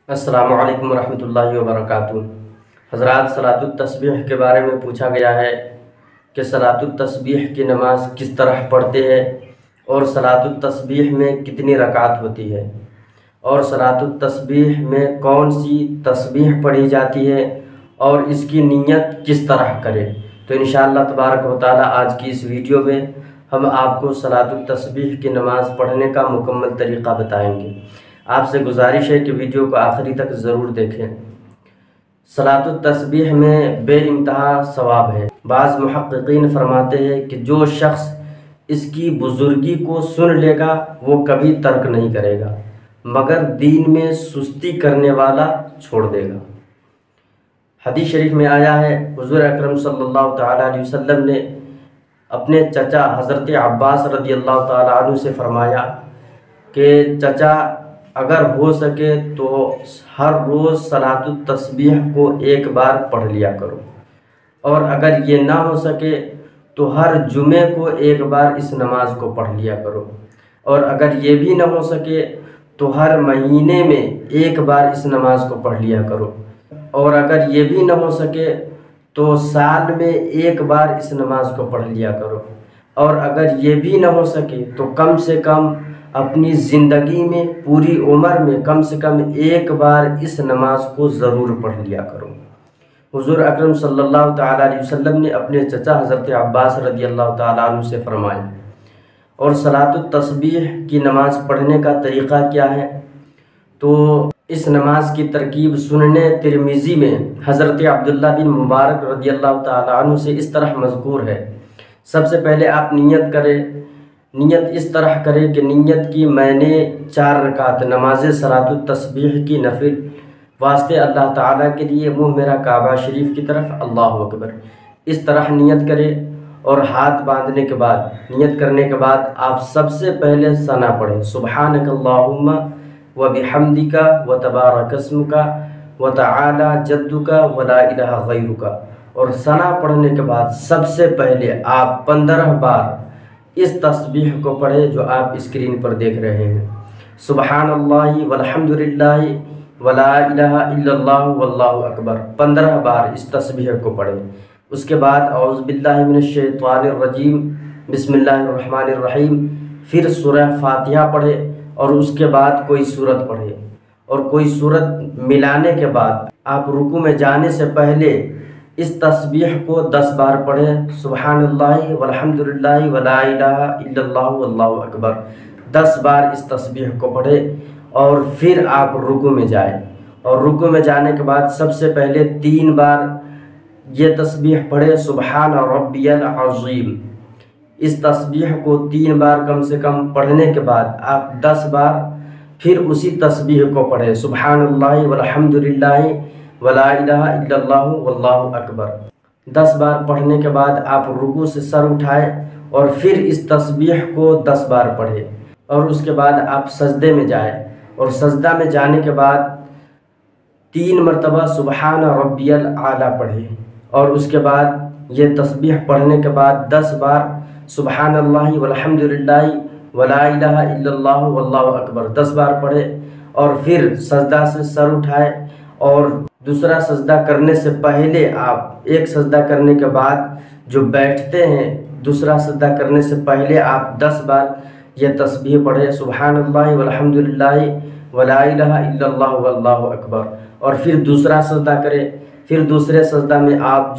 السلام علیکم ورحمۃ اللہ وبرکاتہ۔ حضرات، صلاۃ التسبیح کے بارے میں پوچھا گیا ہے کہ صلاۃ التسبیح کی نماز کس طرح پڑھتے ہیں اور صلاۃ التسبیح میں کتنی رکعت ہوتی ہے، اور صلاۃ التسبیح میں کون سی تسبیح پڑھی جاتی ہے اور اس کی نیت کس طرح کرے۔ تو انشاءاللہ تبارک و تعالی آج کی اس ویڈیو میں ہم آپ کو صلاۃ التسبیح کی نماز پڑھنے کا مکمل طریقہ بتائیں گے۔ آپ سے گزارش ہے کہ ویڈیو کو آخری تک ضرور دیکھیں۔ صلاۃ التسبیح میں بے انتہا ثواب ہے۔ بعض محققین فرماتے ہیں کہ جو شخص اس کی بزرگی کو سن لے گا وہ کبھی ترک نہیں کرے گا، مگر دین میں سستی کرنے والا چھوڑ دے گا۔ حدیث شریف میں آیا ہے، حضور اکرم صلی اللہ تعالیٰ علیہ وسلم نے اپنے چچا حضرت عباس رضی اللہ تعالیٰ عنہ سے فرمایا کہ چچا، اگر ہو سکے تو ہر روز صلاۃ التسبیح کو ایک بار پڑھ لیا کرو، اور اگر یہ نہ ہو سکے تو ہر جمعے کو ایک بار اس نماز کو پڑھ لیا کرو، اور اگر یہ بھی نہ ہو سکے تو ہر مہینے میں ایک بار اس نماز کو پڑھ لیا کرو، اور اگر یہ بھی نہ ہو سکے تو سال میں ایک بار اس نماز کو پڑھ لیا کرو، اور اگر یہ بھی نہ ہو سکے تو کم سے کم اپنی زندگی میں پوری عمر میں کم سے کم ایک بار اس نماز کو ضرور پڑھ لیا کرو۔ حضور اکرم صلی اللہ تعالیٰ علیہ وسلم نے اپنے چچا حضرت عباس رضی اللہ تعالیٰ عنہ سے فرمایا۔ اور صلاۃ التسبیح کی نماز پڑھنے کا طریقہ کیا ہے؟ تو اس نماز کی ترکیب سنن ترمذی میں حضرت عبداللہ بن مبارک رضی اللہ تعالیٰ عنہ سے اس طرح مذکور ہے۔ سب سے پہلے آپ نیت اس طرح کرے کہ نیت کی میں نے 4 رکعت نماز صلاۃ التسبیح کی نفل واسطے اللہ تعالیٰ کے لیے منہ میرا کعبہ شریف کی طرف، اللہ اکبر، اس طرح نیت کرے۔ اور ہاتھ باندھنے کے بعد، نیت کرنے کے بعد آپ سب سے پہلے ثنا پڑھیں، سبحانک اللہم وبحمدک وتبارک اسمک وتعالی جدک ولا الہ غیرک۔ اور ثنا پڑھنے کے بعد سب سے پہلے آپ 15 بار اس تسبیح کو پڑھیں جو آپ اسکرین پر دیکھ رہے ہیں، سبحان اللہ والحمد للہ ولا الہ الا اللہ واللہ اکبر، 15 بار اس تسبیح کو پڑھیں۔ اس کے بعد اعوذ باللہ من الشیطان الرجیم، بسم اللہ الرحمن الرحیم، پھر سورہ فاتحہ پڑھے، اور اس کے بعد کوئی سورت پڑھے، اور کوئی سورت ملانے کے بعد آپ رکوع میں جانے سے پہلے اس تسبیح کو 10 بار پڑھیں، سبحان اللہ والحمد للہ ولا الہ الا اللہ واللہ اکبر، 10 بار اس تسبیح کو پڑھیں، اور پھر آپ رکوع میں جائیں، اور رکوع میں جانے کے بعد سب سے پہلے 3 بار یہ تسبیح پڑھیں، سبحان ربی العظیم۔ اس تسبیح کو 3 بار کم سے کم پڑھنے کے بعد آپ 10 بار پھر اسی تسبیح کو پڑھیں، سبحان اللہ والحمد للہ ولا الہ الا اللہ واللہ اکبر۔ 10 بار پڑھنے کے بعد آپ رکوع سے سر اٹھائیں، اور پھر اس تسبیح کو 10 بار پڑھیں، اور اس کے بعد آپ سجدے میں جائیں، اور سجدہ میں جانے کے بعد 3 مرتبہ سبحان ربی الاعلیٰ پڑھیں، اور اس کے بعد یہ تسبیح پڑھنے کے بعد 10 بار سبحان اللہ والحمد للہ ولا الہ الا اللہ واللہ اکبر 10 بار پڑھیں، اور پھر سجدہ سے سر اٹھائیں، اور دوسرا سجدہ کرنے سے پہلے آپ ایک سجدہ کرنے کے بعد جو بیٹھتے ہیں، دوسرا سجدہ کرنے سے پہلے آپ 10 بار یہ تسبیح پڑھیں، سبحان اللہ والحمد للہ ولا الہ الا اللہ واللہ اکبر، اور پھر دوسرا سجدہ کریں۔ پھر دوسرے سجدہ میں آپ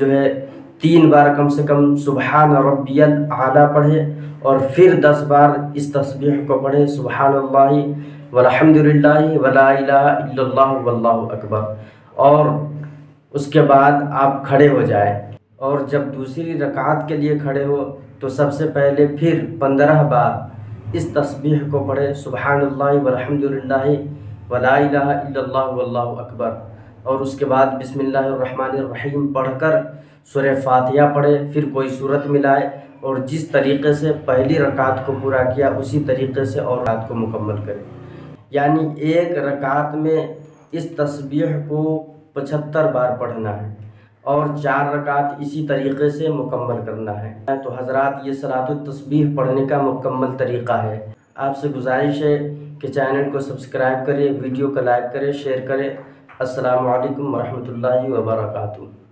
3 بار کم سے کم سبحان ربی الاعلیٰ پڑھیں، اور پھر 10 بار اس تسبیح کو پڑھیں، سبحان اللہ والحمد للہ ولا الہ الا اللہ واللہ اکبر، اور اس کے بعد آپ کھڑے ہو جائیں۔ اور جب دوسری رکعت کے لیے کھڑے ہو تو سب سے پہلے پھر 15 بار اس تسبیح کو پڑھیں، سبحان اللہ والحمد للہ ولا الہ الا اللہ واللہ اکبر، اور اس کے بعد بسم اللہ الرحمن الرحیم پڑھ کر سورہ فاتحہ پڑھیں، پھر کوئی سورت ملائے، اور جس طریقے سے پہلی رکعت کو پورا کیا اسی طریقے سے اور رکعت کو مکمل کریں۔ یعنی ایک رکعت میں اس تسبیح کو 75 بار پڑھنا ہے، اور 4 رکعت اسی طریقے سے مکمل کرنا ہے۔ تو حضرات، یہ صلاۃ التسبیح پڑھنے کا مکمل طریقہ ہے۔ آپ سے گزارش ہے کہ چینل کو سبسکرائب کریں، ویڈیو کو لائک کریں، شیئر کریں۔ السلام علیکم ورحمۃ اللہ وبرکاتہ۔